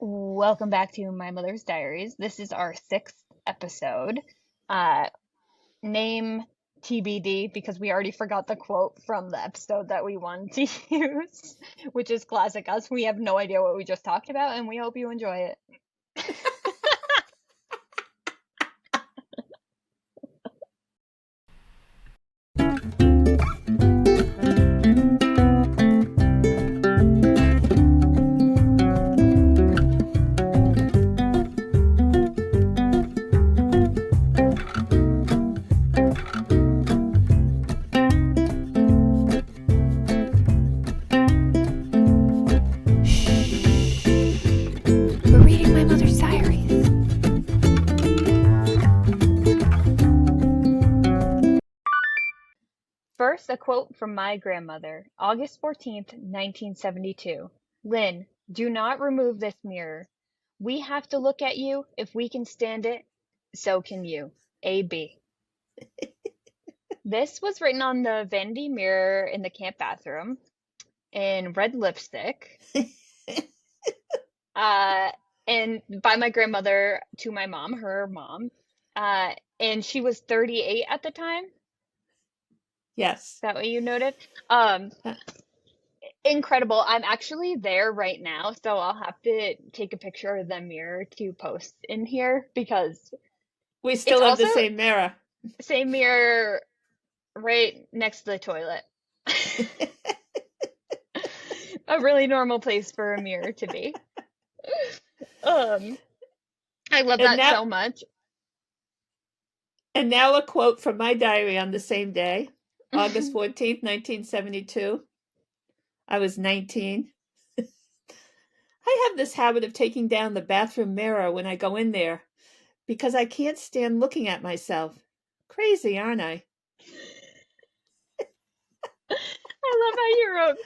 Welcome back to My Mother's Diaries. This is our sixth episode. Uh, Name TBD because we already forgot the quote from the episode that we wanted to use, which is classic us. We have no idea what we just talked about, and we hope you enjoy it. We're reading My Mother's Diaries. First, a quote from my grandmother, August 14th, 1972. Lynn, do not remove this mirror. We have to look at you. If we can stand it, so can you. A.B. This was written on the vanity mirror in the camp bathroom in red lipstick, uh, and by my grandmother to my mom, her mom. And she was 38 at the time. Is Yes. that what you noted? Um, Uh, Incredible. I'm actually there right now, so I'll have to take a picture of the mirror to post in here because We it's still have also the same mirror. same mirror right next to the toilet. A really normal place for a mirror to be. Um, I love And that now so much. and now a quote from my diary on the same day, August 14th, 1972. I was 19. I have this habit of taking down the bathroom mirror when I go in there because I can't stand looking at myself. Crazy, aren't I? I love how you wrote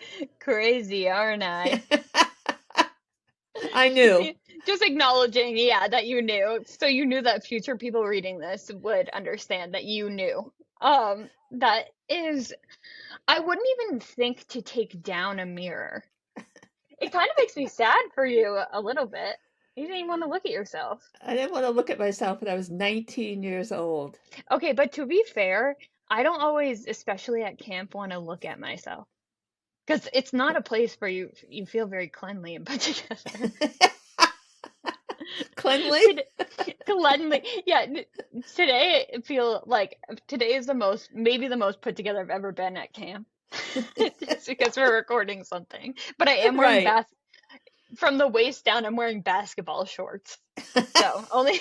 crazy, aren't I? I knew. Just acknowledging, yeah, that you knew. So you knew that future people reading this would understand that you knew. That is, I wouldn't even think to take down a mirror. It kind of makes me sad for you a little bit. You didn't even want to look at yourself. I didn't want to look at myself when I was 19 years old. Okay, but to be fair, I don't always, especially at camp, want to look at myself. Because it's not a place where you feel very cleanly and put together. Cleanly? Cleanly. Yeah, today I feel like today is maybe the most put together I've ever been at camp. It's because we're recording something. But I am wearing Right. from the waist down, I'm wearing basketball shorts. So only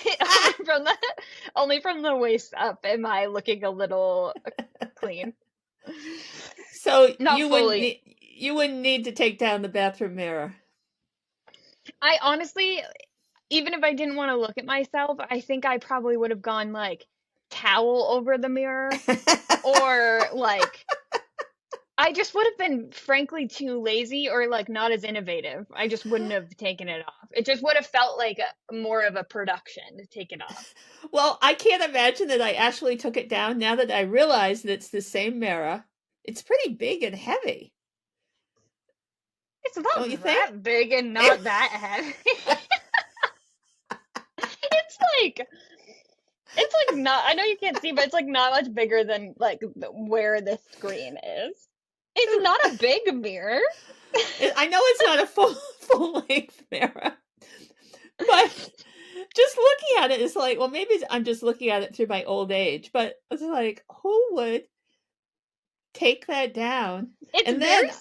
from the waist up am I looking a little clean. So Not fully. you wouldn't need to take down the bathroom mirror. I honestly, even if I didn't want to look at myself, I think I probably would have gone like towel over the mirror or like I just would have been frankly too lazy or like not as innovative. I just wouldn't have taken it off. It just would have felt like more of a production to take it off. Well, I can't imagine that I actually took it down now that I realize that it's the same mirror. It's pretty big and heavy, It's don't you not think? that big and not that heavy. It's like not, I know you can't see, but it's like not much bigger than like where the screen is. It's not a big mirror. I know it's not a full length mirror, but just looking at it is like, well, maybe I'm just looking at it through my old age, but it's like, who would take that down? It's And then, very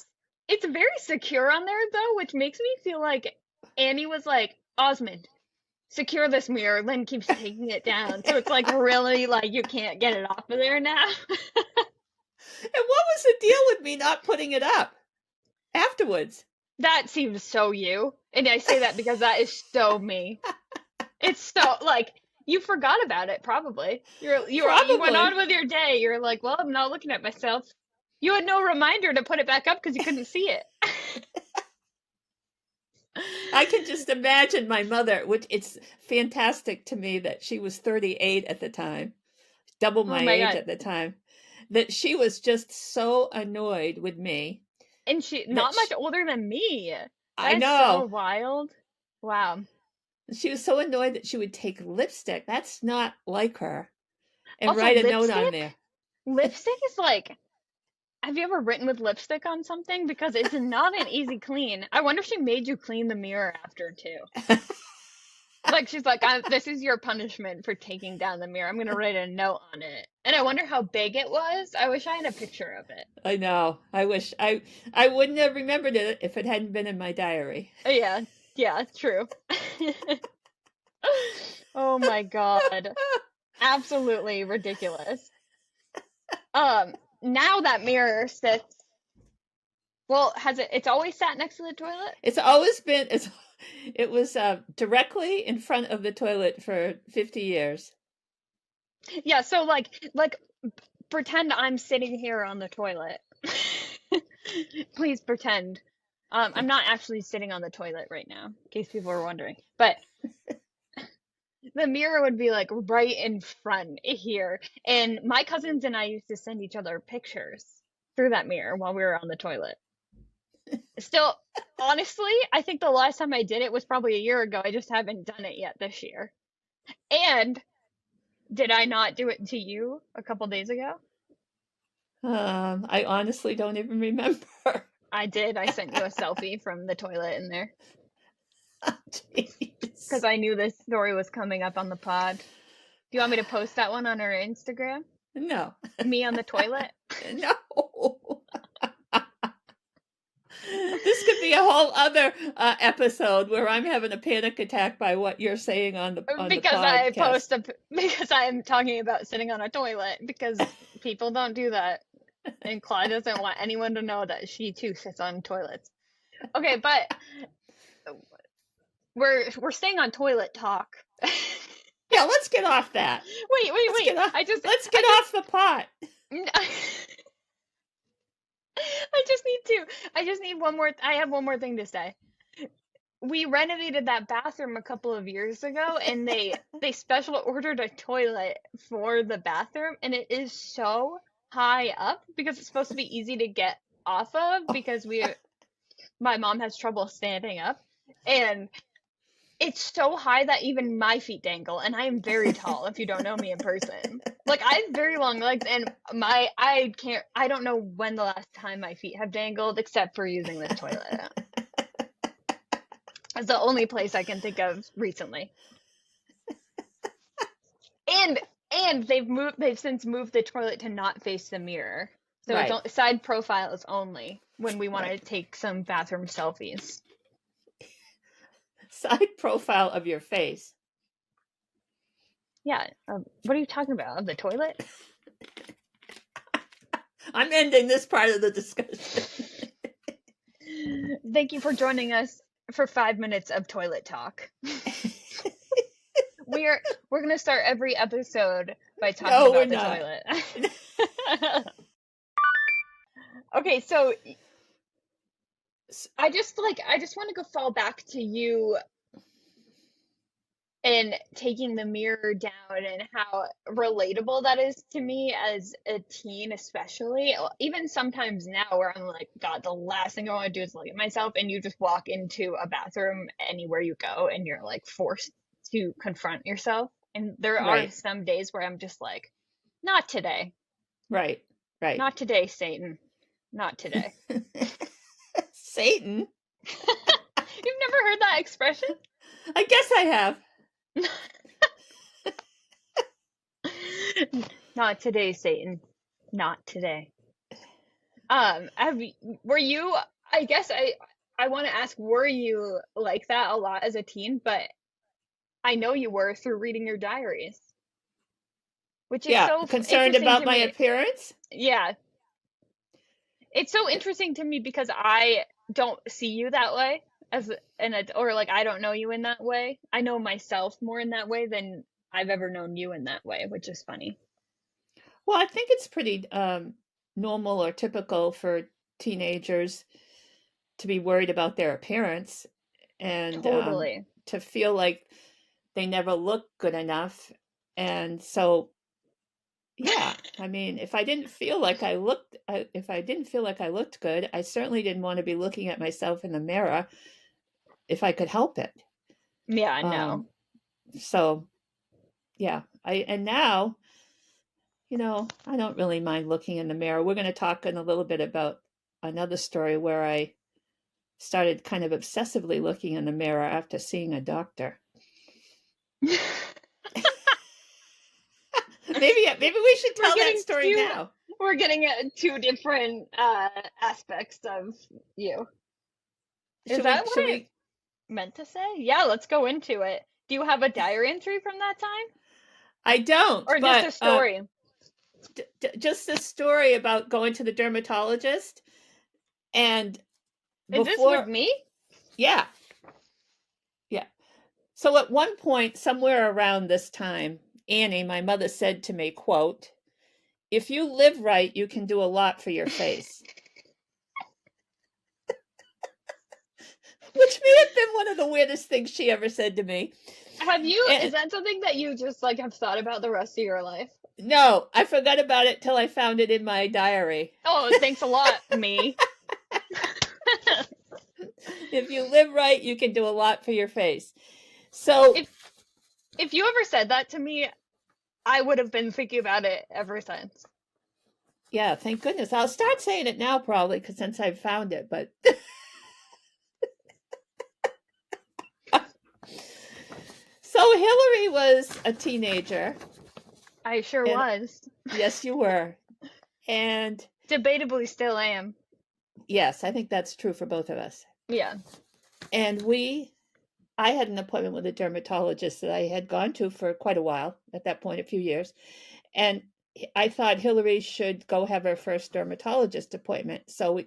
it's very secure on there though, which makes me feel like Annie was like, Osmond, secure this mirror. Lynn keeps taking it down. So it's like really like you can't get it off of there now. and what was the deal with me not putting it up afterwards? That seems so you. And I say that because that is so me. It's so like you forgot about it probably. You went on Probably. with your day. You're like, well, I'm not looking at myself. You had no reminder to put it back up because you couldn't see it. I can just imagine my mother, which it's fantastic to me that she was 38 at the time, double Oh my my age God. at the time, that she was just so annoyed with me And she that not much older than me. I That's so know. wild. Wow. She was so annoyed that she would take lipstick. That's not like her. And Also, write a note on there. lipstick is like, have you ever written with lipstick on something? Because it's not an easy clean. I wonder if she made you clean the mirror after too. Like she's like, this is your punishment for taking down the mirror. I'm gonna write a note on it. And I wonder how big it was. I wish I had a picture of it. I know. I wish I wouldn't have remembered it if it hadn't been in my diary. Yeah, yeah, true. Oh my God. Absolutely ridiculous. Now that mirror sits, well, it's always sat next to the toilet? It's always been it was directly in front of the toilet for 50 years. Yeah, so like pretend I'm sitting here on the toilet. Please pretend. I'm not actually sitting on the toilet right now, in case people are wondering. But the mirror would be like right in front here. And my cousins and I used to send each other pictures through that mirror while we were on the toilet. Still, honestly, I think the last time I did it was probably a year ago. I just haven't done it yet this year. And did I not do it to you a couple days ago? I honestly don't even remember. I did. I sent you a selfie from the toilet in there because Jeez. I knew this story was coming up on the pod. Do you want me to post that one on our Instagram? No. Me on the toilet? No. This could be a whole other episode where I'm having a panic attack by what you're saying on the Because I podcast. because I am talking about sitting on a toilet because people don't do that. And Clod doesn't want anyone to know that she too sits on toilets. Okay, but we're staying on toilet talk. Yeah, let's get off that. Wait. Let's get off the pot. I just need one more. I have one more thing to say. We renovated that bathroom a couple of years ago, and they special ordered a toilet for the bathroom, and it is so high up because it's supposed to be easy to get off of because my mom has trouble standing up, and it's so high that even my feet dangle, and I am very tall if you don't know me in person. Like I have very long legs, and I don't know when the last time my feet have dangled except for using this toilet. It's the only place I can think of recently. And they've since moved the toilet to not face the mirror. So Right. it's side profile is only when we want to Right. take some bathroom selfies. Side profile of your face. Yeah. What are you talking about? Of the toilet? I'm ending this part of the discussion. Thank you for joining us for 5 minutes of toilet talk. We're gonna start every episode by talking about the toilet. Okay, so I just want to go fall back to you and taking the mirror down and how relatable that is to me as a teen, especially. Even sometimes now where I'm like, God, the last thing I want to do is look at myself, and you just walk into a bathroom anywhere you go and you're like forced to confront yourself. And there are Right. some days where I'm just like, not today. Right. Not today, Satan. Not today. Satan? You've never heard that expression? I guess I have. Not today, Satan. Not today. Were you, I guess I want to ask, were you like that a lot as a teen? But I know you were through reading your diaries, which is so concerned interesting about to my me. appearance? Yeah. It's so interesting to me because I don't see you that way or like I don't know you in that way. I know myself more in that way than I've ever known you in that way, which is funny. Well, I think it's pretty normal or typical for teenagers to be worried about their appearance and Totally. to feel like they never look good enough. And so, yeah, I mean, if I didn't feel like I looked good, I certainly didn't want to be looking at myself in the mirror if I could help it. Yeah, Um, no. so yeah, and now, I don't really mind looking in the mirror. We're going to talk in a little bit about another story where I started kind of obsessively looking in the mirror after seeing a doctor. Maybe we should We're tell that getting story two now. we're getting two different aspects of you. Is Should that we what should it we meant to say? Yeah, let's go into it. Do you have a diary entry from that time? I don't, Or just a but story? just a story about going to the dermatologist and Is this with before me? yeah. Yeah. So at one point somewhere around this time, Annie, my mother said to me, quote, "If you live right, you can do a lot for your face." Which may have been one of the weirdest things she ever said to me. Is And that something that you just like have thought about the rest of your life? no, I forgot about it till I found it in my diary. Oh, thanks a lot, me. If you live right, you can do a lot for your face. So, If if you ever said that to me, I would have been thinking about it ever since. yeah, thank goodness. I'll start saying it now probably because since I've found it, but so Hillary was a teenager, I sure and was. yes, you were. And Debatably still am. yes, I think that's true for both of us. Yeah. And I had an appointment with a dermatologist that I had gone to for quite a while, at that point, a few years. And I thought Hillary should go have her first dermatologist appointment. So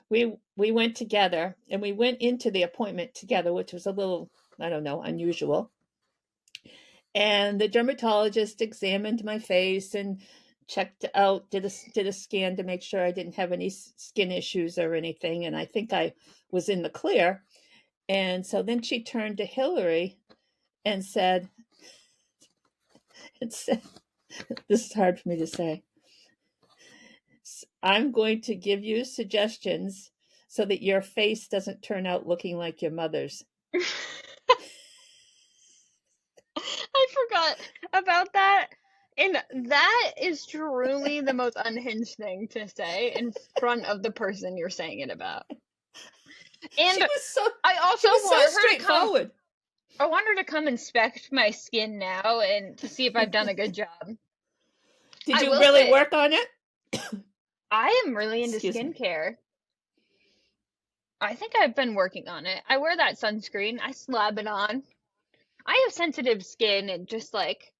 we went together and we went into the appointment together, which was a little, I don't know, unusual. And the dermatologist examined my face and checked out, did a scan to make sure I didn't have any skin issues or anything. And I think I was in the clear. And so then she turned to Hillary and said, it said this is hard for me to say. "I'm going to give you suggestions so that your face doesn't turn out looking like your mother's." I forgot about that. And that is truly the most unhinged thing to say in front of the person you're saying it about. She And was so I she also was so want her to come straightforward. I want her to come inspect my skin now and to see if I've done a good job. Did I you will really say, work on it? I am really into Excuse me. skincare. I think I've been working on it. I wear that sunscreen, I slab it on. I have sensitive skin and just like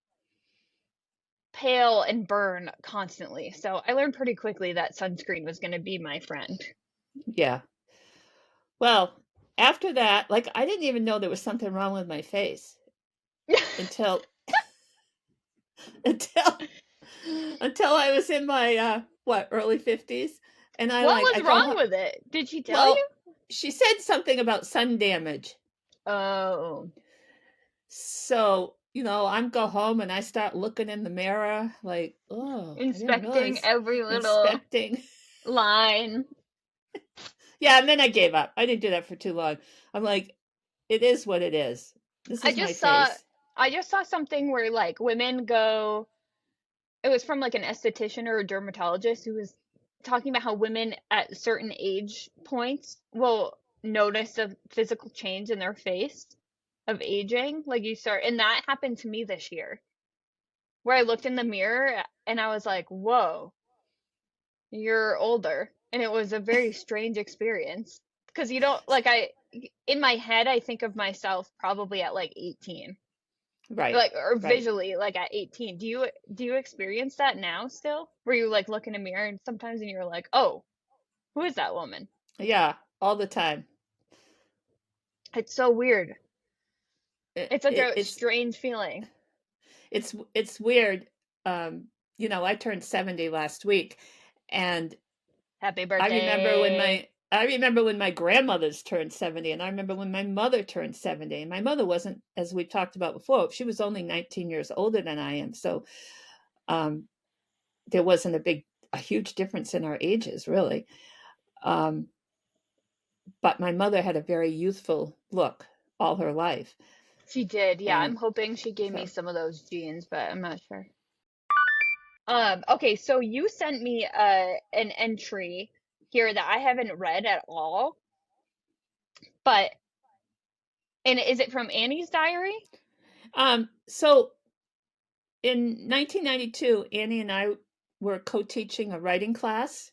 pale and burn constantly. So I learned pretty quickly that sunscreen was going to be my friend. Yeah. Well, after that, like I didn't even know there was something wrong with my face until until until I was in my early 50s, and What I was go wrong home. with it? Did she tell you? Well, she said something about sun damage. Oh, So, I'm go home and I start looking in the mirror like, oh, I didn't inspecting realize every little inspecting. line. Yeah, and then I gave up. I didn't do that for too long. I'm like, it is what it is. This I is my just saw face. I just saw something where like women go, it was from like an esthetician or a dermatologist who was talking about how women at certain age points will notice a physical change in their face of aging. Like you start, and that happened to me this year, where I looked in the mirror and I was like, whoa, you're older. And it was a very strange experience because you don't like, in my head, I think of myself probably at like 18, Right. like, or Right. visually like at 18. Do you experience that now still, where you like look in a mirror and sometimes and you're like, oh, who is that woman? Yeah, all the time. It's so weird. It, It's like it, a it's strange feeling. it's weird. Um, I turned 70 last week, and Happy I remember when birthday. my grandmothers turned 70, and I remember when my mother turned 70. And my mother wasn't, as we've talked about before, she was only 19 years older than I am. So um, there wasn't a huge difference in our ages, really. But my mother had a very youthful look all her life. She did. Yeah, I'm And hoping she gave me so, some of those genes, but I'm not sure. Okay, so you sent me an entry here that I haven't read at all, but and is it from Annie's diary? so in 1992, Annie and I were co-teaching a writing class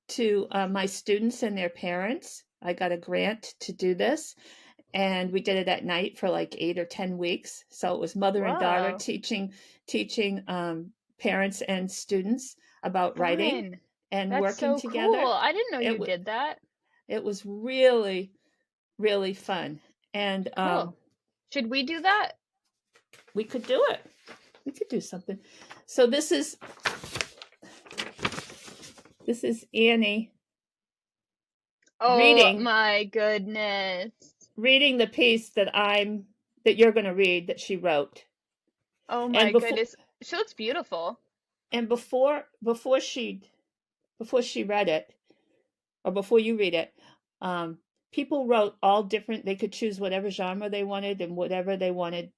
to my students and their parents. I got a grant to do this, and we did it at night for like 8 or 10 weeks. So it was mother and daughter Whoa, teaching parents and students about writing fun. and That's working so cool. together. I didn't know It you w- did that. it was really really fun, and Cool. Should we do that? we could do it. We could do something. So this is Annie Oh reading my goodness. reading the piece that you're going to read that she wrote. Oh my And before goodness. She looks beautiful. and before she read it, or before you read it, um, people wrote all different. They could choose whatever genre they wanted and whatever they wanted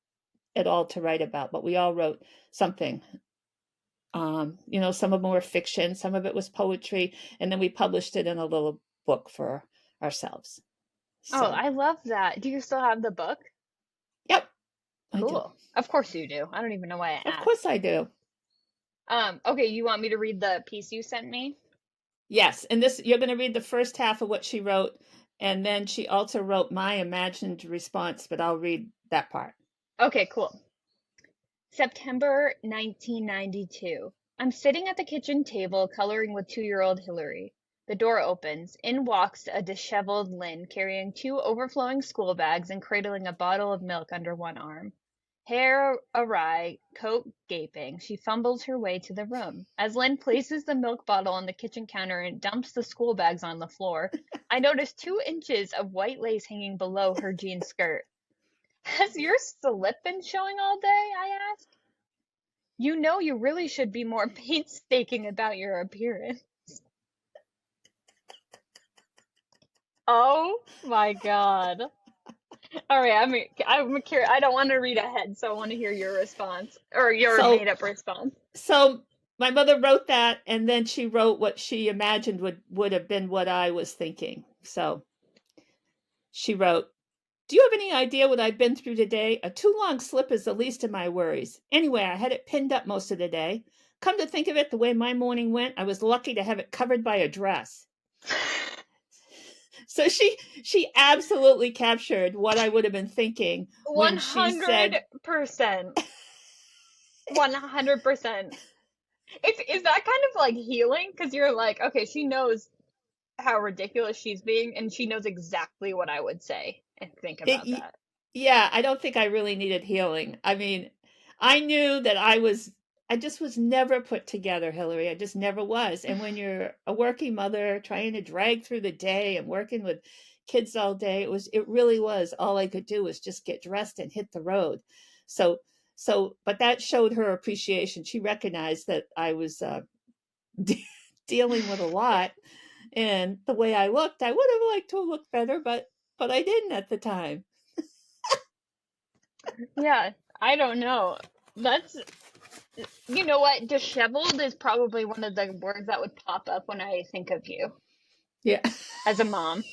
it all to write about. But we all wrote something. Some of them were fiction, some of it was poetry, and then we published it in a little book for ourselves. Oh, So, I love that. Do you still have the book? yep, I do. Cool. Of course you do. I don't even know why I Of asked. course I do. Okay, you want me to read the piece you sent me? Yes, and this you're going to read the first half of what she wrote, and then she also wrote my imagined response, but I'll read that part. Okay, cool. September 1992. I'm sitting at the kitchen table coloring with 2-year-old Hillary. The door opens. In walks a disheveled Lynn carrying 2 overflowing school bags and cradling a bottle of milk under one arm. Hair awry, coat gaping, she fumbles her way to the room. As Lynn places the milk bottle on the kitchen counter and dumps the school bags on the floor, I notice 2 inches of white lace hanging below her jean skirt. Has your slip been showing all day? I ask. You know you really should be more painstaking about your appearance. Oh my God. All right, I'm curious. I don't want to read ahead, so I want to hear your response or your So, made up response. so my mother wrote that, and then she wrote what she imagined would have been what I was thinking. So she wrote, "Do you have any idea what I've been through today? A too long slip is the least of my worries. Anyway, I had it pinned up most of the day. Come to think of it, the way my morning went, I was lucky to have it covered by a dress." So she absolutely captured what I would have been thinking when she said, 100%. 100%. Is that kind of like healing? Because you're like, okay, she knows how ridiculous she's being, and she knows exactly what I would say and think about it, that. yeah, I don't think I really needed healing. I mean, I knew that I just was never put together, Hillary. I just never was. And when you're a working mother trying to drag through the day and working with kids all day, it really was all I could do was just get dressed and hit the road. So but that showed her appreciation. She recognized that I was de- dealing with a lot, and the way I looked, I would have liked to look better, but I didn't at the time. Yeah, I don't know. That's, you know what? Disheveled is probably one of the words that would pop up when I think of you Yeah. as a mom.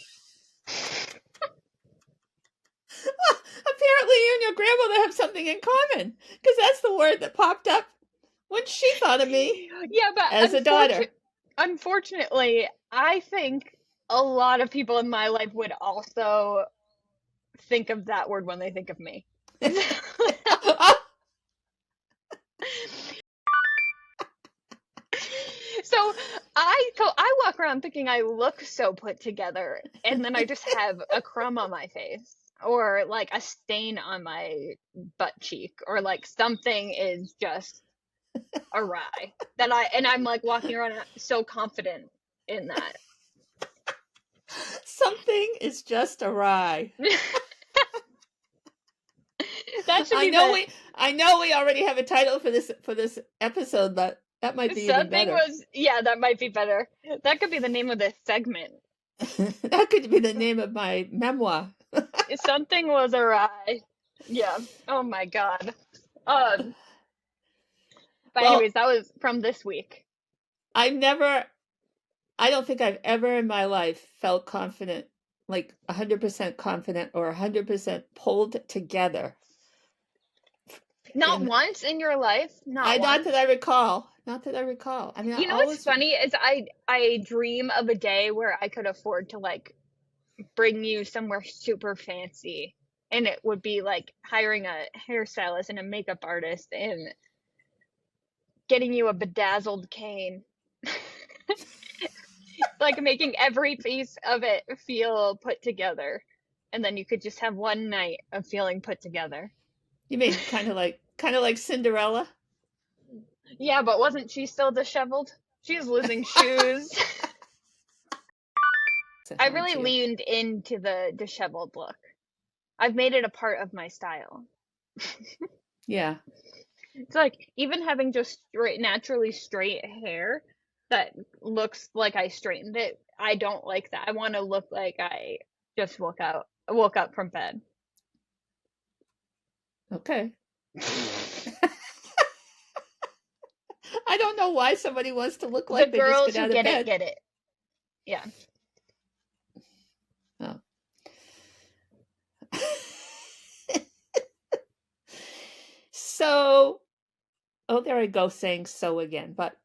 Apparently, you and your grandmother have something in common, because that's the word that popped up when she thought of me Yeah, but as a daughter. unfortunately, I think a lot of people in my life would also think of that word when they think of me. So I walk around thinking I look so put together, and then I just have a crumb on my face, or like a stain on my butt cheek, or like something is just awry. I'm like walking around so confident in that. Something is just awry. That should I be know the we I know we already have a title for this episode, but that might be even something better. was, yeah, that might be better. That could be the name of this segment. That could be the name of my memoir. Something was awry. Yeah. Oh my God. Um, but Well, anyways, that was from this week. I don't think I've ever in my life felt confident, like 100% confident or 100% pulled together Not in, once in your life, not not that I once. recall, not that I recall. I mean, I You know what's always, funny is I dream of a day where I could afford to like bring you somewhere super fancy, and it would be like hiring a hairstylist and a makeup artist and getting you a bedazzled cane. Like making every piece of it feel put together. And then you could just have one night of feeling put together. you mean kind of like Cinderella? Yeah, but wasn't she still disheveled? She's losing shoes. I Home really to you. leaned into the disheveled look. I've made it a part of my style. Yeah. It's like even having just naturally straight hair that looks like I straightened it, I don't like that. I want to look like I just woke up from bed. Okay. I don't know why somebody wants to look The like they just got girls who out of bed. get it. Yeah. Oh. So, oh, there I go saying so again. But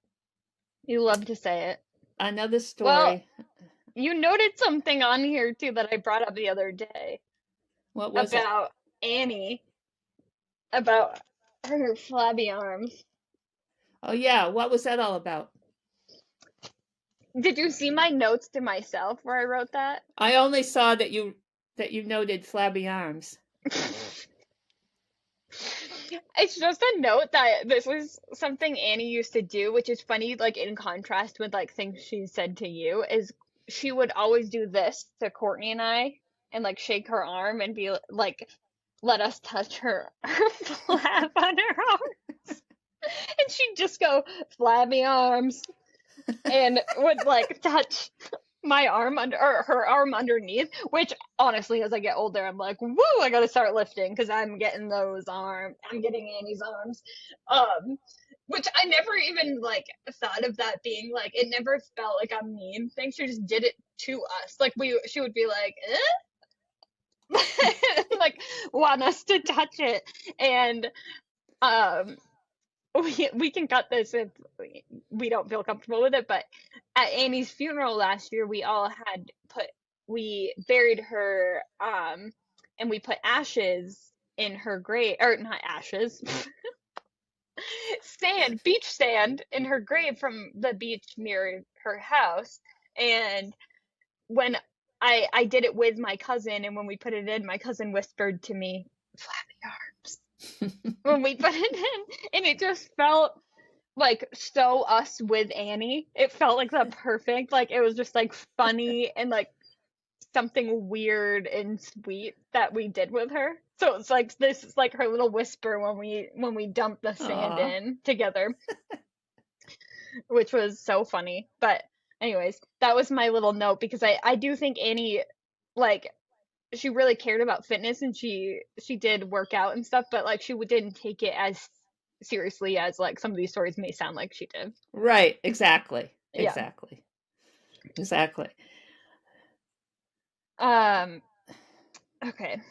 You love to say it. another Well, story. you noted something on here too that I brought up the other day What was it? about Annie, about her flabby arms. Oh, yeah. What was that all about? Did you see my notes to myself where I wrote that? I only saw that you noted flabby arms. It's just a note that this was something Annie used to do, which is funny, like in contrast with like things she said to you, is she would always do this to Courtney and I and like shake her arm and be like, let us touch her flab on her arm. And she'd just go, flabby arms, and would like touch my arm under or her arm underneath, which honestly as I get older I'm like, woo, I gotta start lifting because I'm getting I'm getting Annie's arms. Which I never even like thought of that being like, it never felt like a mean thing. She just did it to us. Like she would be like, like want us to touch it. And um we can cut this if we don't feel comfortable with it, but at Annie's funeral last year, we buried her, and we put ashes in her grave, or not ashes, beach sand in her grave from the beach near her house. And when I did it with my cousin, and when we put it in, my cousin whispered to me, "Flappy arms," when we put it in, and it just felt like so us with Annie. It felt like the perfect, like it was just like funny and like something weird and sweet that we did with her. So it's like this is like her little whisper when we dumped the sand Aw. in together, which was so funny. But anyways, that was my little note because I do think Annie, like, she really cared about fitness and she did work out and stuff, but like she didn't take it as seriously as like some of these stories may sound like she did. Right. Exactly. Yeah. Exactly. Exactly. Um, okay.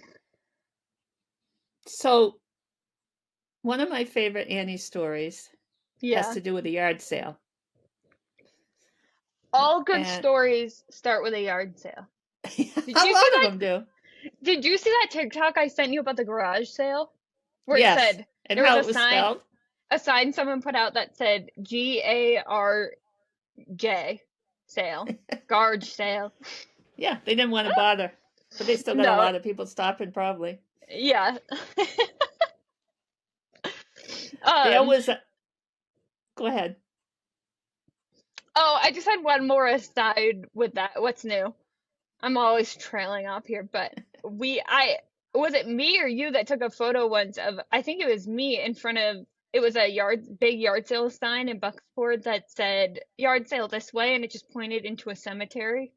So, one of my favorite Annie stories has Yeah. to do with a yard sale. All good And stories start with a yard sale. Did a you see lot of that? them do. Did you see that TikTok I sent you about the garage sale? Where it Yes. said And there was how it was spelled? a sign someone put out that said GARJ sale, garage sale. Yeah, they didn't want to bother, but they still got a No, lot of people stopping probably. yeah. There Um, was a, go ahead. oh, I just had one more aside with that. What's new? I'm always trailing off here, but I was it me or you that took a photo once of, I think it was me in front of, it was a big yard sale sign in Bucksport that said yard sale this way, and it just pointed into a cemetery.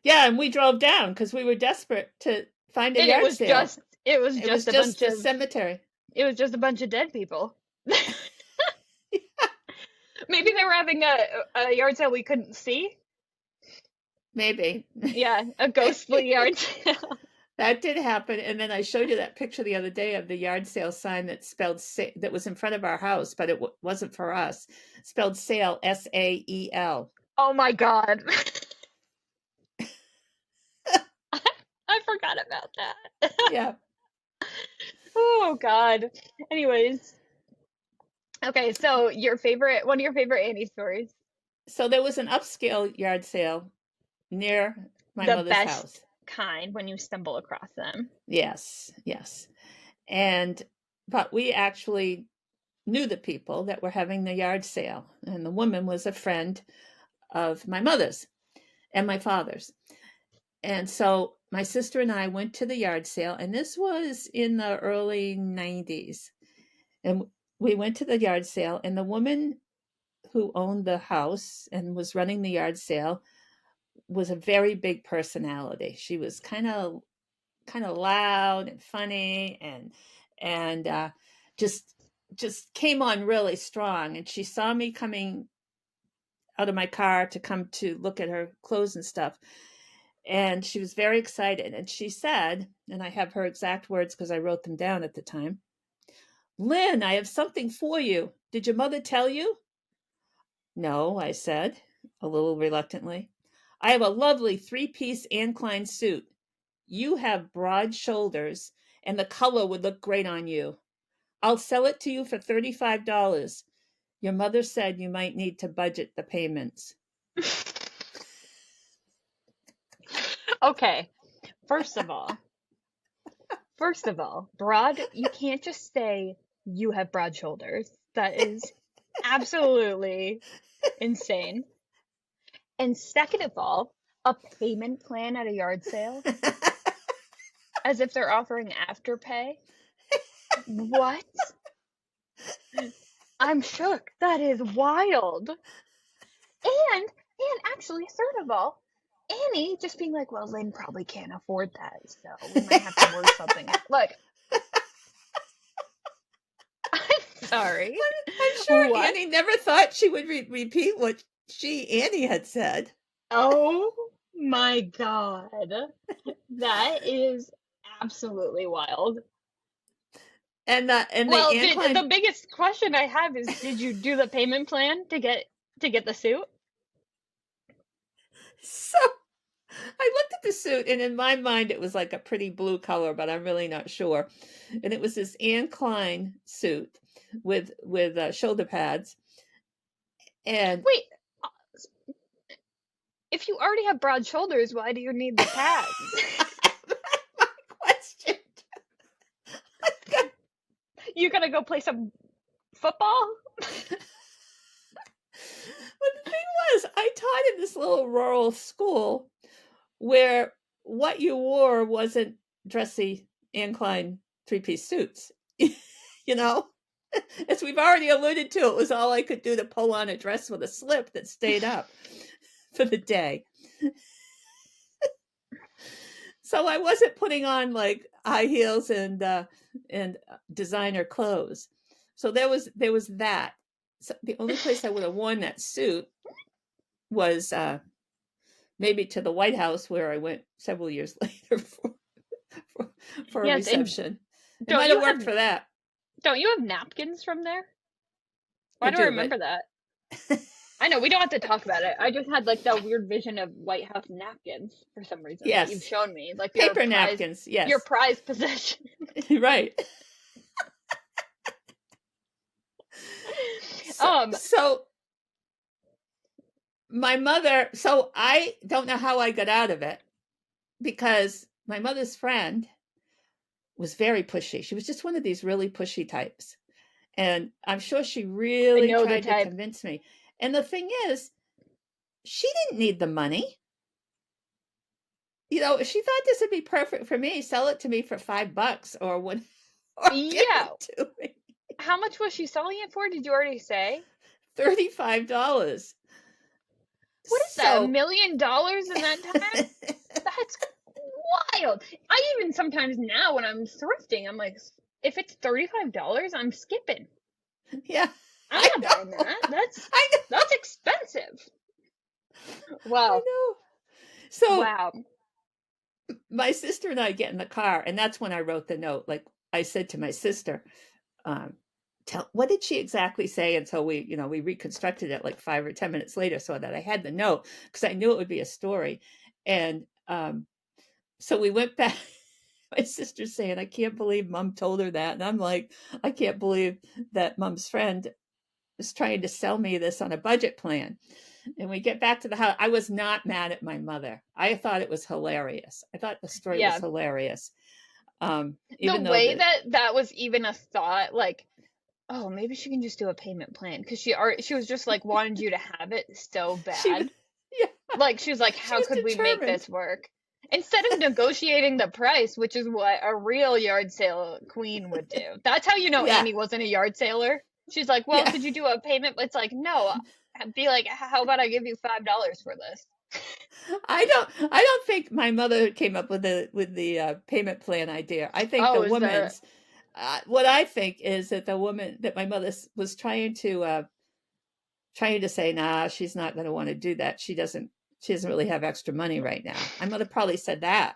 Yeah, and we drove down because we were desperate to find a And it yard was sale. It was It was just a just bunch the of cemetery. it was just a bunch of dead people. Maybe they were having a yard sale we couldn't see. Maybe. Yeah, a ghostly yard sale. That did happen. And then I showed you that picture the other day of the yard sale sign that spelled that was in front of our house, but it wasn't for us. Spelled sale, SAEL. Oh my God. I forgot about that. Yeah. Oh God. Anyways, okay, so one of your favorite Annie stories. So there was an upscale yard sale near my The mother's best house. kind when you stumble across them. Yes, yes. But we actually knew the people that were having the yard sale, and the woman was a friend of my mother's and my father's. And so my sister and I went to the yard sale, and this was in the early 90s. And we went to the yard sale, and the woman who owned the house and was running the yard sale was a very big personality. She was kind of loud and funny, and just came on really strong. And she saw me coming out of my car to come to look at her clothes and stuff, and she was very excited. And she said, and I have her exact words because I wrote them down at the time, "Lynn, I have something for you. Did your mother tell you?" "No," I said, a little reluctantly. "I have a lovely three-piece Anne Klein suit. You have broad shoulders, and the color would look great on you. I'll sell it to you for $35. Your mother said you might need to budget the payments." Okay, first of all, broad, you can't just say you have broad shoulders. That is absolutely insane. And second of all, a payment plan at a yard sale, as if they're offering afterpay. What? I'm shook. That is wild. And actually, third of all, Annie just being like, well, Lynn probably can't afford that, so we might have to work something out. Look, I'm sorry. I'm sure What? Annie never thought she would repeat what Annie had said. Oh my God. That is absolutely wild. And the Well, the incline. biggest question I have is, did you do the payment plan to get the suit? So I looked at the suit, and in my mind, it was like a pretty blue color, but I'm really not sure. And it was this Anne Klein suit with shoulder pads. And Wait, if you already have broad shoulders, why do you need the pads? my question. You gonna go play some football? But the thing was, I taught in this little rural school where what you wore wasn't dressy Anne Klein three-piece suits. You know? As we've already alluded to, it was all I could do to pull on a dress with a slip that stayed up for the day. So I wasn't putting on like high heels and designer clothes. So there was that. So the only place I would have worn that suit was maybe to the White House, where I went several years later for a Yes, and reception. It don't might you have worked have for that. don't you have napkins from there? I Why do I do, but remember that? I know we don't have to talk about it. I just had like that weird vision of White House napkins for some reason that you've yes, shown me, like paper napkins. your Yes, prized possession. right. So, Um, so my mother. So I don't know how I got out of it, because my mother's friend was very pushy. She was just one of these really pushy types. And I'm sure she I really know the tried to type. convince me. And the thing is, she didn't need the money. If she thought this would be perfect for me, sell it to me for $5 or what, or give Yeah. it to me. How much was she selling it for? Did you already say? $35. What is that? $1 So million in that time? That's wild. I even sometimes now when I'm thrifting, I'm like, if it's $35, I'm skipping. Yeah, I'm I not know. buying that. I know. That's expensive. I Wow. know. So Wow. my sister and I get in the car, and that's when I wrote the note. Like I said to my sister, um, what did she exactly say? Until we reconstructed it like 5 or 10 minutes later, so that I had the note because I knew it would be a story. And so we went back. My sister's saying, I can't believe Mom told her that. And I'm like, I can't believe that Mom's friend is trying to sell me this on a budget plan. And we get back to the house. I was not mad at my mother. I thought it was hilarious. I thought the story was Yeah. hilarious. The Even though way that was even a thought, like, oh, maybe she can just do a payment plan because she was just like wanted you to have it so she was, bad. yeah, Like she was like, she how was could we make determined. this work? Instead of negotiating the price, which is what a real yard sale queen would do. That's how you know Yeah, Amy wasn't a yard saler. She's like, well, yeah. could you do a payment? It's like, no. Be like, how about I give you $5 for this? I don't think my mother came up with the payment plan idea. I think the Oh, is there? woman's what I think is that the woman that my mother was trying to say, nah, she's not going to want to do that. She doesn't really have extra money right now. My mother probably said that,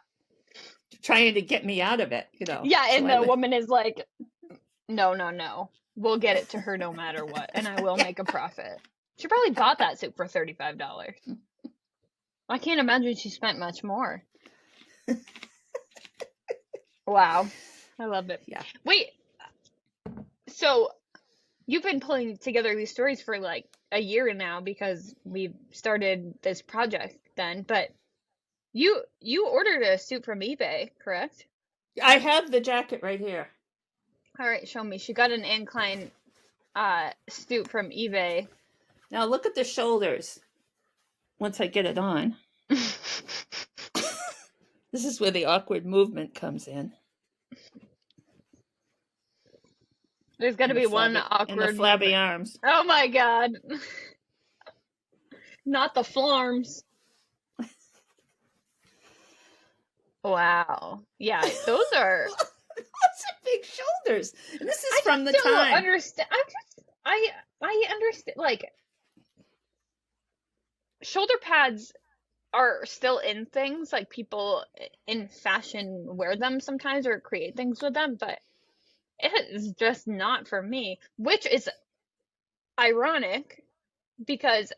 trying to get me out of it. Yeah, So and I the would, woman is like, no, no, no. We'll get it to her no matter what, and I will yeah. make a profit. She probably bought that suit for $35. I can't imagine she spent much more. Wow. I love it. Yeah. Wait, so you've been pulling together these stories for like a year now because we've started this project then, but you ordered a suit from eBay, correct? I have the jacket right here. All right, show me. She got an incline suit from eBay. Now look at the shoulders once I get it on. This is where the awkward movement comes in. There's got to be one And the awkward flabby movement. arms. Oh my God. Not the flarms. Wow. Yeah, those are. Those are big shoulders. And this is I from just the don't time. understand. I understand. Like shoulder pads are still in things. Like people in fashion wear them sometimes or create things with them, but it is just not for me. Which is ironic because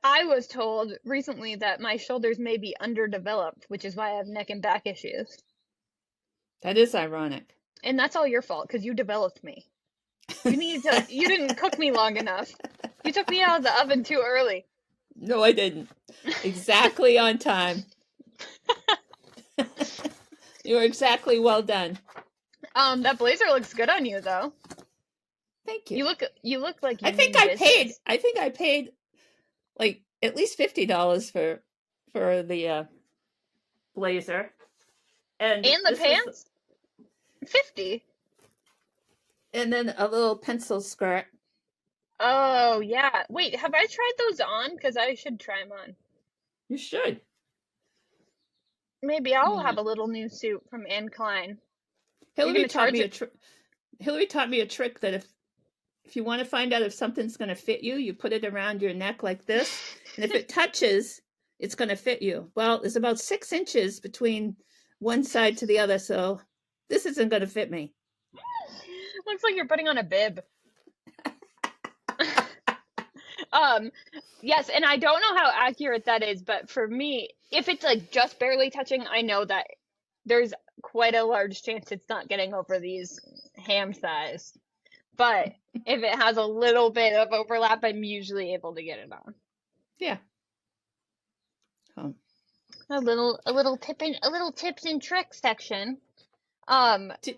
I was told recently that my shoulders may be underdeveloped, which is why I have neck and back issues. That is ironic. And that's all your fault because you developed me. You didn't cook me long enough. You took me out of the oven too early. No, I didn't. Exactly on time. You were exactly well done. That blazer looks good on you though. Thank you. You look like you I think mean I paid. business. I think I paid like at least $50 for the blazer, and And the this was, pants? 50. and then a little pencil skirt. Oh, yeah. Wait, have I tried those on? Because I should try them on. You should. Maybe I'll Yeah. have a little new suit from Anne Klein. You're Hillary gonna taught charge me it? Hillary taught me a trick that if you want to find out if something's going to fit you, you put it around your neck like this, and if it touches, it's going to fit you. Well, there's about 6 inches between one side to the other, so this isn't going to fit me. Looks like you're putting on a bib. Yes, and I don't know how accurate that is, but for me, if it's like just barely touching, I know that there's quite a large chance it's not getting over these ham thighs. But if it has a little bit of overlap, I'm usually able to get it on. Yeah. Oh. A little tips and tricks section. Um, Did,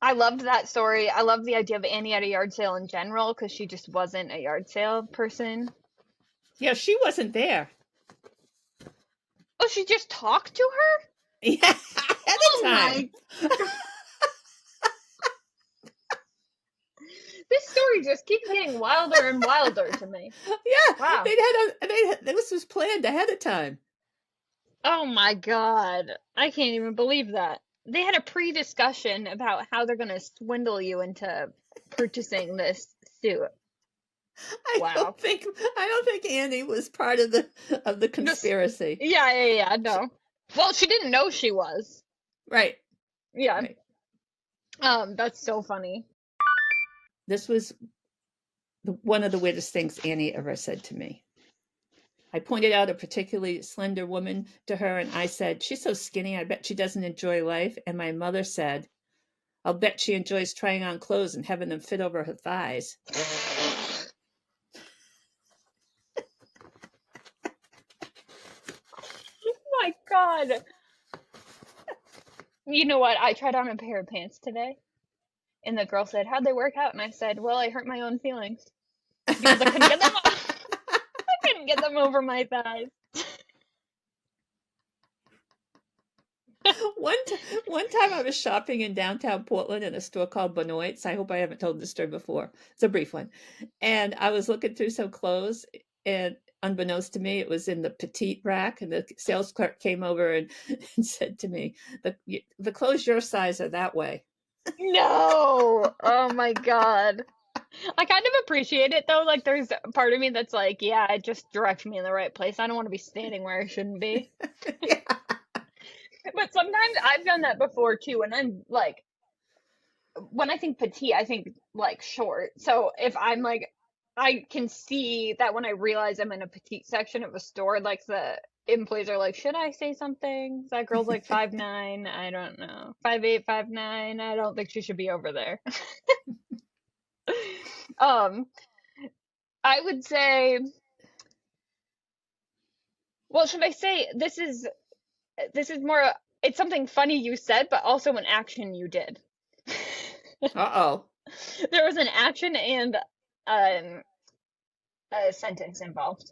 I loved that story. I love the idea of Annie at a yard sale in general because she just wasn't a yard sale person. yeah, she wasn't there. Oh, she just talked to her? Yeah, ahead of time. My. This story just keeps getting wilder and wilder to me. Yeah, Wow. this was planned ahead of time. Oh my God. I can't even believe that. They had a pre-discussion about how they're gonna swindle you into purchasing this suit. Wow. I don't think Annie was part of the This, conspiracy. yeah, She, no. Well, she didn't know she was. right, Yeah. right. That's so funny. This was one of the weirdest things Annie ever said to me. I pointed out a particularly slender woman to her, and I said, "She's so skinny, I bet she doesn't enjoy life." And my mother said, "I'll bet she enjoys trying on clothes and having them fit over her thighs." My God. You know what? I tried on a pair of pants today, and the girl said, "How'd they work out?" And I said, "Well, I hurt my own feelings because I couldn't get them. I couldn't get them over my thighs." One time I was shopping in downtown Portland in a store called Benoit's. I hope I haven't told this story before. It's a brief one. And I was looking through some clothes, and unbeknownst to me, it was in the petite rack. And the sales clerk came over and said to me, the clothes your size are that way. No. Oh my God. I kind of appreciate it though. Like, there's a part of me that's like, yeah, it just directs me in the right place. I don't want to be standing where I shouldn't be. Yeah. But sometimes I've done that before too, and I'm like, when I think petite, I think like short. So if I'm like, I can see that when I realize I'm in a petite section of a store, like the employees are like, should I say something? That girl's like 5'9". I don't know. 5'8", 5'9". I don't think she should be over there. Um, I would say, well, should I say this is more, it's something funny you said, but also an action you did. Uh-oh. There was an action and um, a sentence involved.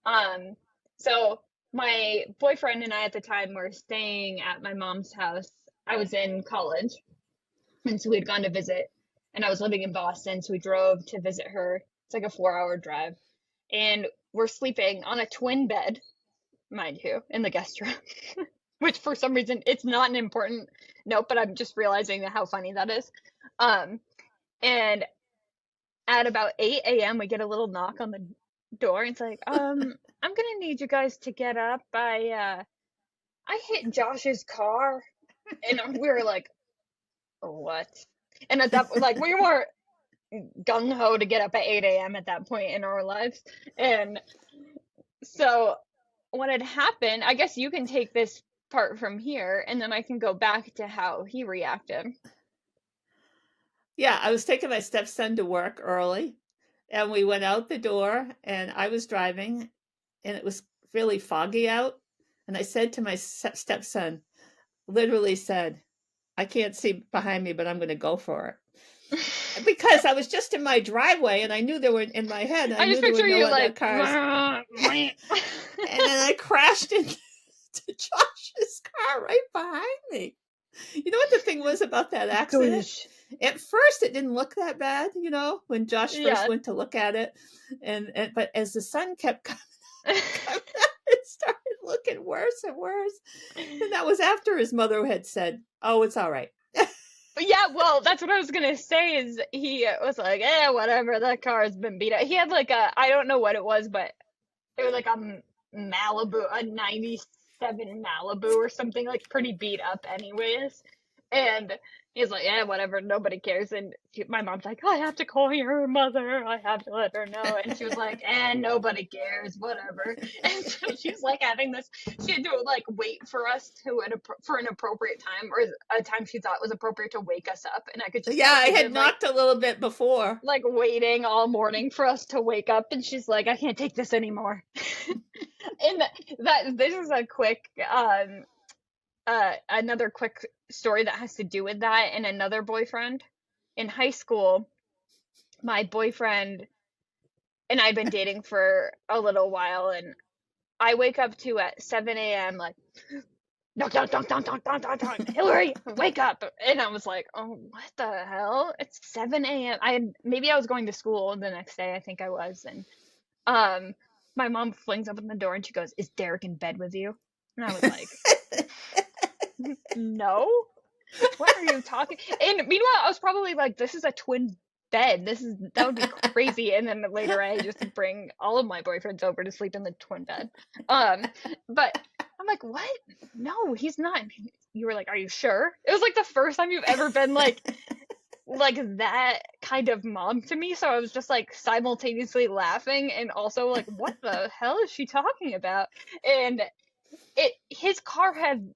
Um, so my boyfriend and I at the time were staying at my mom's house. I was in college, and so we had gone to visit, and I was living in Boston, so we drove to visit her. It's like a 4-hour drive, and we're sleeping on a twin bed, mind you, in the guest room, which for some reason it's not an important note, but I'm just realizing how funny that is. Um, and at about 8 a.m., we get a little knock on the door. And it's like, I'm gonna need you guys to get up. I hit Josh's car, and we were like, what? And at that, like, we were gung ho to get up at 8 a.m. at that point in our lives, and so what had happened, I guess you can take this part from here, and then I can go back to how he reacted. Yeah, I was taking my stepson to work early, and we went out the door, and I was driving, and it was really foggy out. And I said to my stepson, literally said, "I can't see behind me, but I'm going to go for it." Because I was just in my driveway, and I knew there were in my head, I I just knew there were picture no you other like, cars. And then I crashed into Josh's car right behind me. You know what the thing was about that accident? gosh, At first, it didn't look that bad, when Josh first yeah. went to look at it, and but as the sun kept coming out, it started looking worse and worse. And that was after his mother had said, "Oh, it's all right." Yeah, well, that's what I was gonna say is he was like, whatever, that car's been beat up. He had like I don't know what it was, but it was like a Malibu, a 97 Malibu or something, like pretty beat up anyways. And he's like, whatever, nobody cares. And my mom's like, I have to call your mother. I have to let her know. And she was like, nobody cares, whatever. And so she's like having this, she had to like wait for us for an appropriate time, or a time she thought was appropriate to wake us up. And I could just Yeah, I had imagine knocked a little bit before. like waiting all morning for us to wake up, and she's like, I can't take this anymore. And that this is a quick another quick story that has to do with that, and another boyfriend in high school. My boyfriend and I'd been dating for a little while, and I wake up to at 7 a.m. like, knock, knock, knock, knock, knock, knock, knock, knock, Hillary, wake up. And I was like, oh, what the hell? It's 7 a.m. Maybe I was going to school the next day. I think I was. And um, my mom flings open the door and she goes, is Derek in bed with you? And I was like, no, what are you talking? And meanwhile, I was probably like, this is a twin bed. That would be crazy. And then later I just bring all of my boyfriends over to sleep in the twin bed. But I'm like, what? No, he's not. You were like, are you sure? It was like the first time you've ever been like that kind of mom to me. So I was just like simultaneously laughing and also like, what the hell is she talking about? And his car had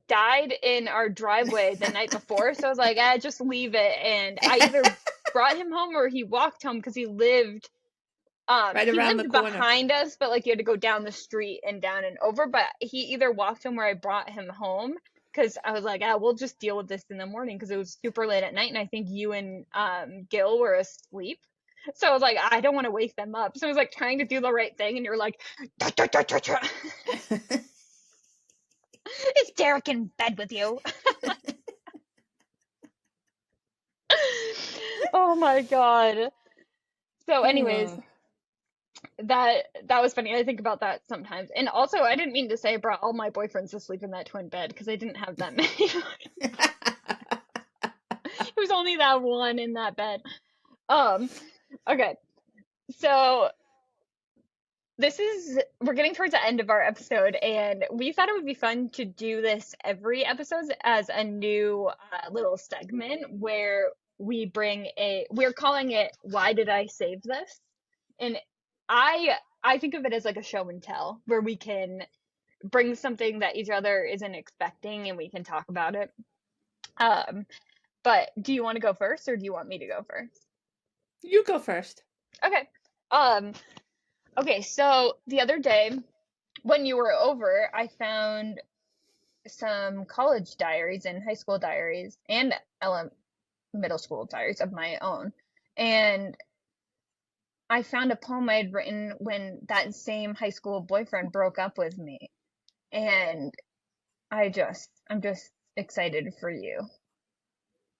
died in our driveway the night before, so I was like, just leave it. And I either brought him home or he walked home because Right he around the lived corner. behind us, but like you had to go down the street and down and over. But he either walked home or I brought him home because I was like, we'll just deal with this in the morning because it was super late at night and I think you and Gil were asleep. So I was like, I don't want to wake them up. So I was like trying to do the right thing, and you're like, is Derek in bed with you? Oh my God. So anyways, Oh. that was funny. I think about that sometimes. And also, I didn't mean to say I brought all my boyfriends to sleep in that twin bed because I didn't have that many. It was only that one in that bed. Um, okay. So we're getting towards the end of our episode, and we thought it would be fun to do this every episode as a new little segment where we're calling it "Why Did I Save This?" And I think of it as like a show and tell where we can bring something that each other isn't expecting and we can talk about it. Um, but do you want to go first or do you want me to go first? You go first. Okay. Um, okay, so the other day when you were over, I found some college diaries and high school diaries and middle school diaries of my own. And I found a poem I had written when that same high school boyfriend broke up with me. And I'm just excited for you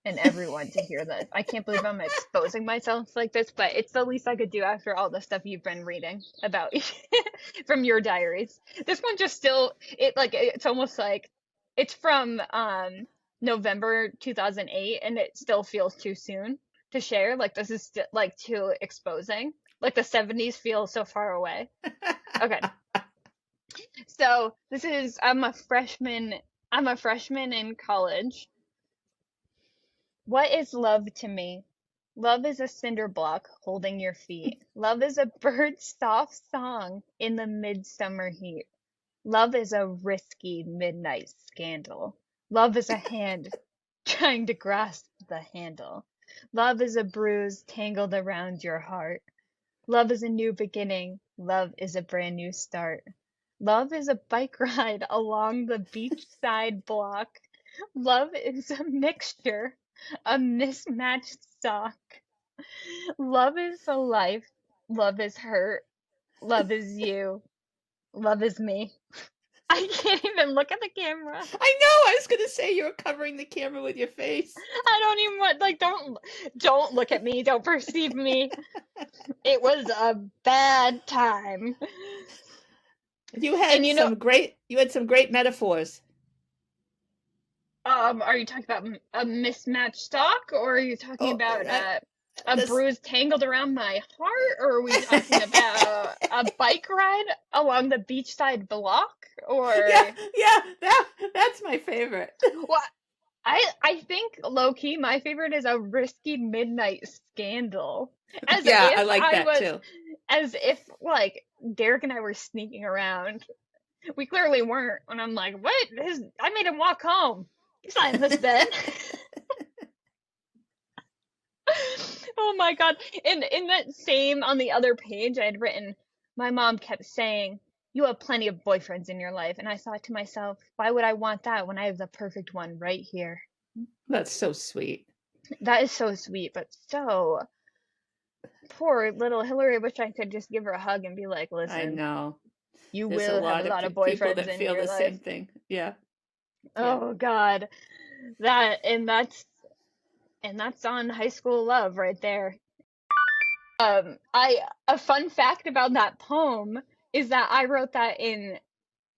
and everyone to hear this. I can't believe I'm exposing myself like this, but it's the least I could do after all the stuff you've been reading about from your diaries. This one just it's almost like it's from November 2008 and it still feels too soon to share. Like this is like too exposing. Like the 70s feel so far away. Okay. So I'm a freshman in college. What is love to me? Love is a cinder block holding your feet. Love is a bird's soft song in the midsummer heat. Love is a risky midnight scandal. Love is a hand trying to grasp the handle. Love is a bruise tangled around your heart. Love is a new beginning. Love is a brand new start. Love is a bike ride along the beachside block. Love is a mixture, a mismatched stock. Love is a life. Love is hurt. Love is you. Love is me. I can't even look at the camera. I know. I was going to say you were covering the camera with your face. I don't even want like don't look at me. Don't perceive me. It was a bad time. You And had some great metaphors. are you talking about a mismatched stock, or are you talking Oh, about a this. bruise tangled around my heart, or are we talking about a bike ride along the beachside block, Yeah, or yeah, that's my favorite. well, I think low key my favorite is a risky midnight scandal, as Yeah, I if like I that was, too. as if like Derek and I were sneaking around. We clearly weren't. And I'm like, what? I made him walk home. He's not in this bed. Oh my God. And in that same, on the other page, I had written, my mom kept saying, you have plenty of boyfriends in your life. And I thought to myself, why would I want that when I have the perfect one right here? That's so sweet. That is so sweet, but so poor little Hillary. I wish I could just give her a hug and be like, I listen, know. you There's a will have a lot of lot of people boyfriends that in feel your the life. same thing. Yeah, yeah. Oh God. And that's on high school love right there. I A fun fact about that poem is that I wrote that in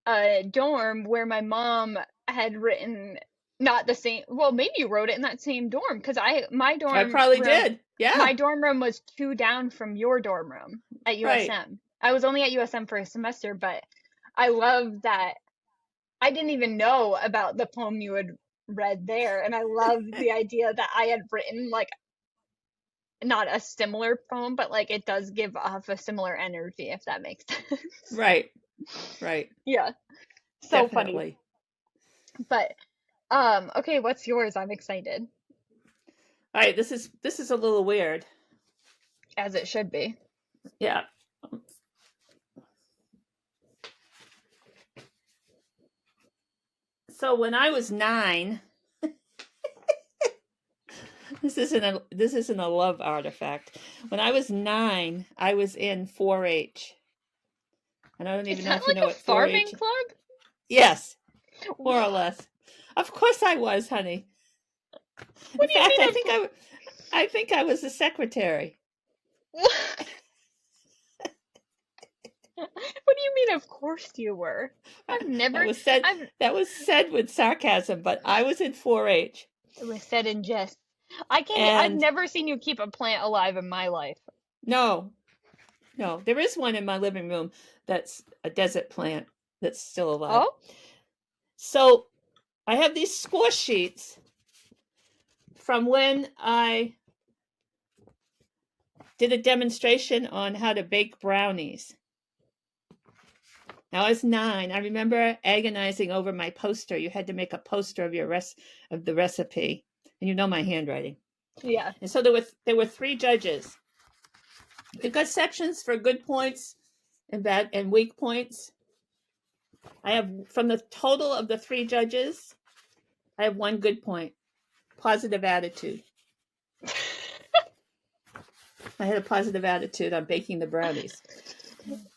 a dorm where my mom had written not the same, well, maybe you wrote it in that same dorm because my I dorm probably room, did. Yeah, my dorm room was two down from your dorm room at right. USM. I was only at USM for a semester, but I love that I didn't even know about the poem you had read there, and I love the idea that I had written like not a similar poem, but like it does give off a similar energy, if that makes sense. Right, right. Yeah, so funny. Definitely. But okay, what's yours? I'm excited, All right, this is a little weird. as it should be. Yeah. So when I was 9, this isn't a love artifact. When I was 9, I was in 4-H. And I don't Is even know that if you like know a what farming 4-H. club? Yes, more or less. Of course I was, honey. In What do you fact, mean I think I was the secretary. What do you mean of course you were? I've That never was said I've that was said with sarcasm, but I was in 4-H. It was said in jest. I've And never seen you keep a plant alive in my life. no, no, there is one in my living room that's a desert plant that's still alive. Oh? So I have these score sheets from when I did a demonstration on how to bake brownies. Now I was 9. I remember agonizing over my poster. You had to make a poster of of the recipe, and you know my handwriting. Yeah. And so there were 3 judges. They got sections for good points and bad and weak points. I have from the total of the 3 judges, I have 1 good point. Positive attitude. I had a positive attitude on baking the brownies.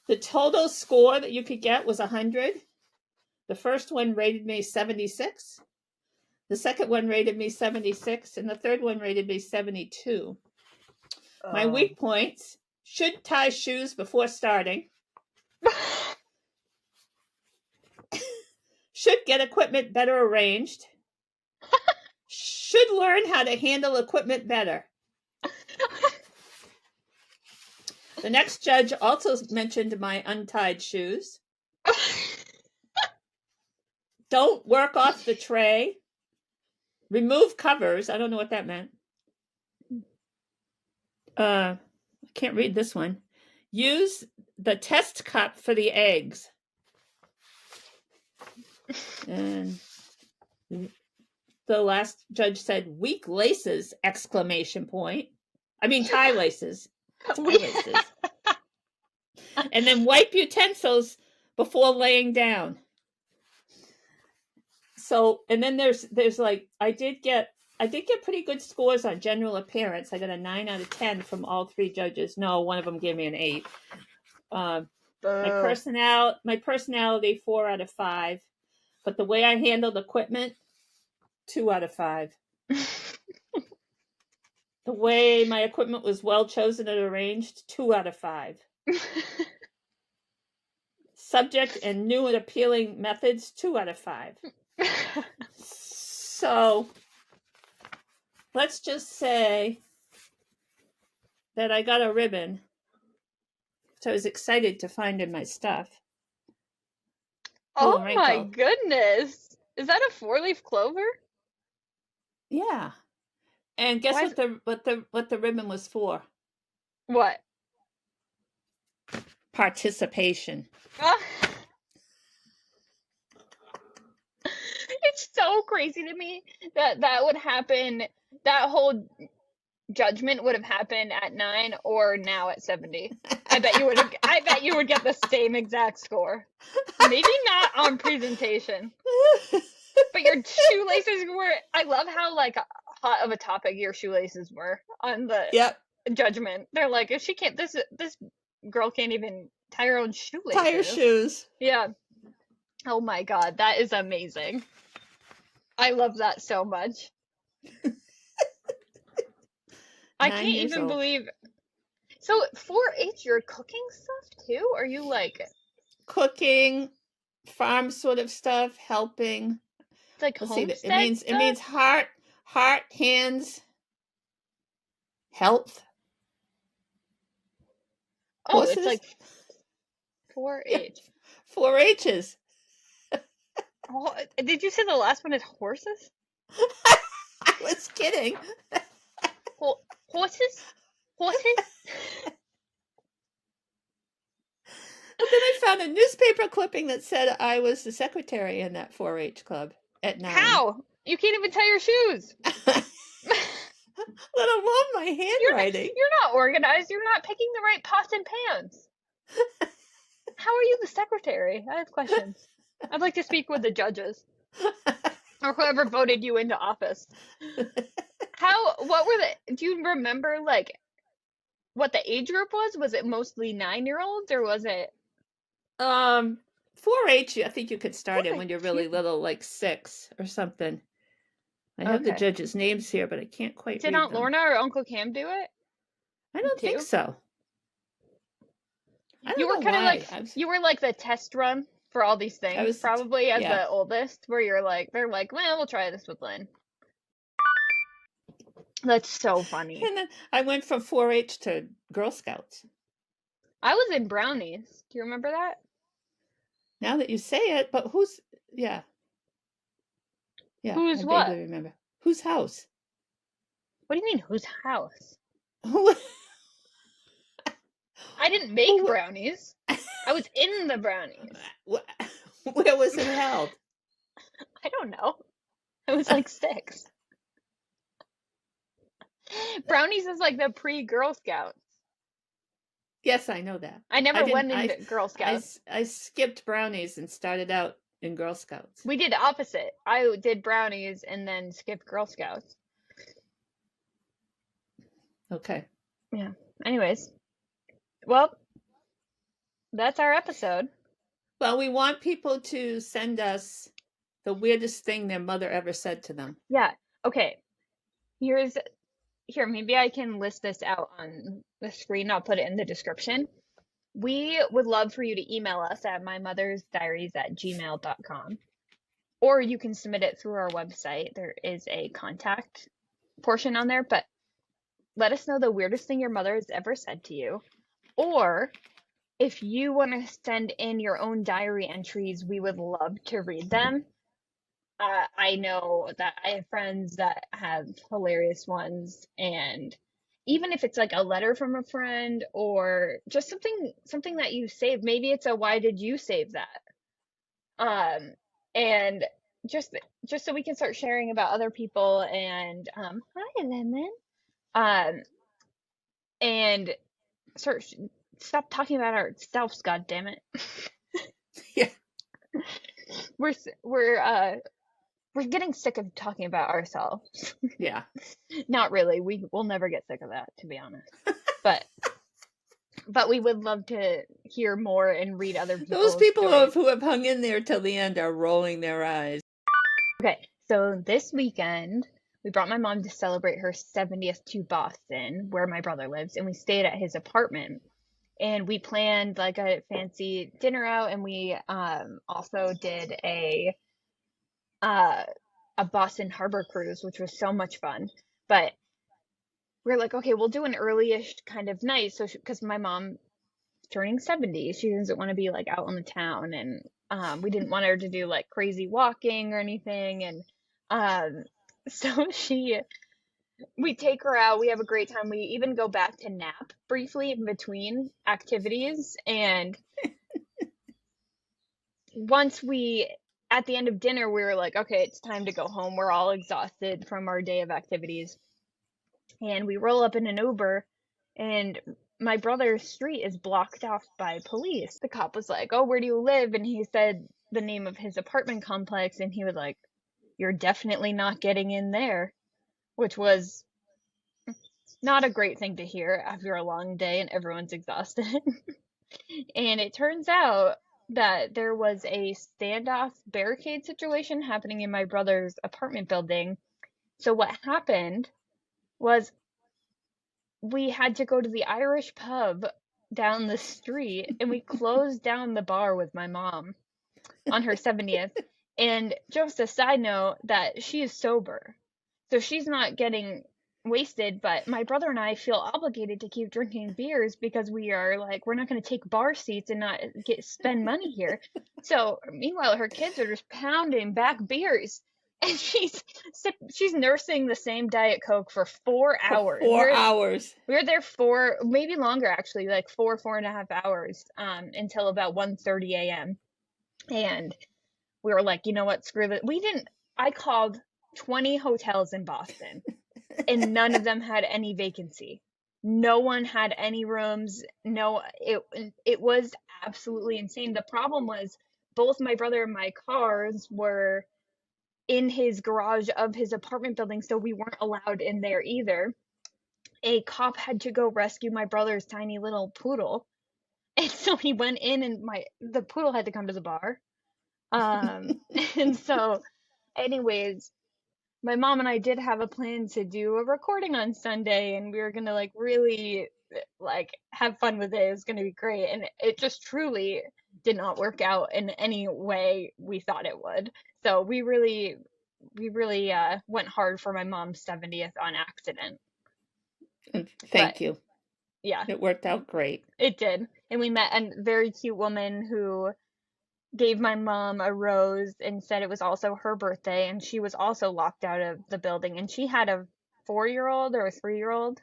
The total score that you could get was 100. The first one rated me 76. The second one rated me 76, and the third one rated me 72. My weak points: should tie shoes before starting. Should get equipment better arranged. Should learn how to handle equipment better. The next judge also mentioned my untied shoes. Don't work off the tray. Remove covers. I don't know what that meant. I can't read this one. Use the test cup for the eggs. And the last judge said, weak laces, exclamation point. I mean, tie laces. Tie laces. And then wipe utensils before laying down. So, and then there's like, I did get pretty good scores on general appearance. I got a 9 out of 10 from all 3 judges. No, one of them gave me an 8. My personality 4 out of 5, but the way I handled equipment 2 out of 5. The way my equipment was well chosen and arranged 2 out of 5. Subject and new and appealing methods 2 out of 5. So let's just say that I got a ribbon, which I was excited to find in my stuff. Oh my goodness. Is that a 4-leaf clover? Yeah. And guess what the ribbon was for? What? Participation. It's so crazy to me that would happen. That whole judgment would have happened at 9 or now at 70. I bet you would get the same exact score. Maybe not on presentation. But your shoelaces were, I love how like hot of a topic your shoelaces were on the judgment. They're like, if she can't, this girl can't even tie her own shoelaces. Tie her shoes. Yeah. Oh my God, that is amazing. I love that so much. I can't even believe. So 4-H, you're cooking stuff too? Are you like cooking? farm sort of stuff, helping. It's like Let's see. It homestead means stuff. heart, hands, health, Oh, it's horses. like Yeah, 4-H. 4-H's. Oh, did you say the last one is horses? I was kidding. Horses? Horses? But then I found a newspaper clipping that said I was the secretary in that 4-H club at 9. How? You can't even tie your shoes. Let alone my handwriting. You're not organized. You're not picking the right pots and pans. How are you the secretary? I have questions. I'd like to speak with the judges or whoever voted you into office. Do you remember like what the age group was? Was it mostly 9-year-olds or was it 4-H, I think you could start it when you're 4-H? really little, like 6 or something. I have the Okay. judges' names here, but I can't quite Did read Aunt them. Lorna or Uncle Cam do it I don't think too? so. I You don't were know kind of like why. you were like the test run for all these I things, was, probably as yeah. the oldest, where they're like, well, we'll try this with Lynn. That's so funny. And then I went from 4-H to Girl Scouts. I was in brownies. Do you remember that? Now that you say it, but yeah, I Who's what? vaguely remember. Whose house? What do you mean, whose house? Who, I didn't make who, brownies. I was in the brownies. where was it held? I don't know. I was like 6. Brownies is like the pre-Girl Scouts. Yes, I know that. I I never didn't. went into Girl Scouts. I skipped brownies and started out in Girl Scouts. We did the opposite. I did brownies and then skipped Girl Scouts. Okay. Yeah. Anyways, well, that's our episode. Well, we want people to send us the weirdest thing their mother ever said to them. Yeah. Okay. Here, maybe I can list this out on the screen. I'll put it in the description. We would love for you to email us at mymothersdiaries@gmail.com. Or you can submit it through our website. There is a contact portion on there, but let us know the weirdest thing your mother has ever said to you. Or if you want to send in your own diary entries, we would love to read them. I know that I have friends that have hilarious ones, and even if it's like a letter from a friend or just something that you saved, maybe it's a why did you save that? And just so we can start sharing about other people and hi Lemon. Um and start stop talking about ourselves, god damn it. Yeah. We're getting sick of talking about ourselves. Yeah. Not really. We'll never get sick of that, to be honest. But we would love to hear more and read other Those people's people stories. who have hung in there till the end are rolling their eyes. Okay, so this weekend we brought my mom to celebrate her 70th to Boston, where my brother lives, and we stayed at his apartment. And we planned like a fancy dinner out, and we also did uh, a Boston Harbor cruise, which was so much fun. But we're like, okay, we'll do an early-ish kind of night, so because my mom turning 70, she doesn't want to be like out on the town, and we didn't want her to do like crazy walking or anything, and so we take her out, we have a great time, we even go back to nap briefly in between activities, and at the end of dinner we were like, okay, it's time to go home, we're all exhausted from our day of activities, and we roll up in an Uber, and my brother's street is blocked off by police. The cop was like, oh, where do you live? And he said the name of his apartment complex, and he was like, you're definitely not getting in there, which was not a great thing to hear after a long day and everyone's exhausted. And it turns out that there was a standoff barricade situation happening in my brother's apartment building. So what happened was we had to go to the Irish pub down the street, and we closed down the bar with my mom. on her 70th. And just a side note that she is sober. So she's not getting wasted, but my brother and I feel obligated to keep drinking beers because we are like, we're not going to take bar seats and not spend money here. So meanwhile, her kids are just pounding back beers. And she's nursing the same Diet Coke for 4 hours. For 4 hours. We were there for maybe longer actually, like 4.5 hours, until about 1:30 a.m. And we were like, you know what, screw it. I called 20 hotels in Boston and none of them had any vacancy. No one had any rooms. No, it was absolutely insane. The problem was both my brother and my cars were in his garage of his apartment building, so we weren't allowed in there either. A cop had to go rescue my brother's tiny little poodle. And so he went in and the poodle had to come to the bar. And so anyways, my mom and I did have a plan to do a recording on Sunday and we were gonna like really like have fun with it. It was gonna be great. And it just truly did not work out in any way we thought it would. So we really went hard for my mom's 70th on accident. Thank But you. yeah, It worked out great. it did. And we met a very cute woman who gave my mom a rose and said it was also her birthday, and she was also locked out of the building, and she had a 4-year-old or a 3-year-old.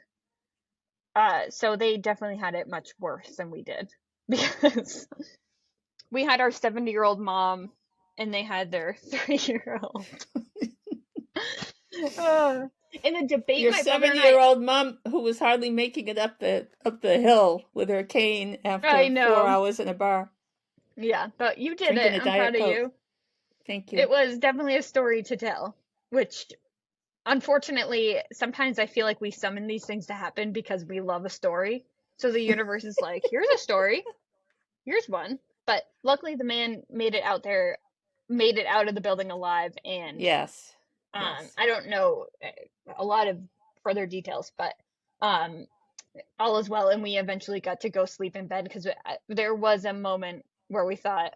So they definitely had it much worse than we did because we had our 70-year-old mom and they had their 3-year-old. In a debate, Your my brother and I, 70-year-old mom who was hardly making it up the hill with her cane after I 4 know. hours in a bar. Yeah, but you did Drinking it. a I'm proud Diet of Coke. you. Thank you. It was definitely a story to tell, which unfortunately, sometimes I feel like we summon these things to happen because we love a story. So the universe is like, here's a story. Here's one. But luckily the man made it out of the building alive. And Yes. Yes. I don't know a lot of further details, but all is well. And we eventually got to go sleep in bed because there was a moment where we thought,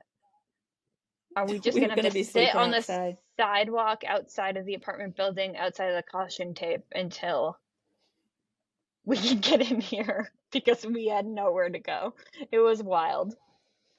are we just We were gonna have going to to be sit sleeping on the outside. sidewalk outside of the apartment building, outside of the caution tape, until we could get in here because we had nowhere to go? It was wild.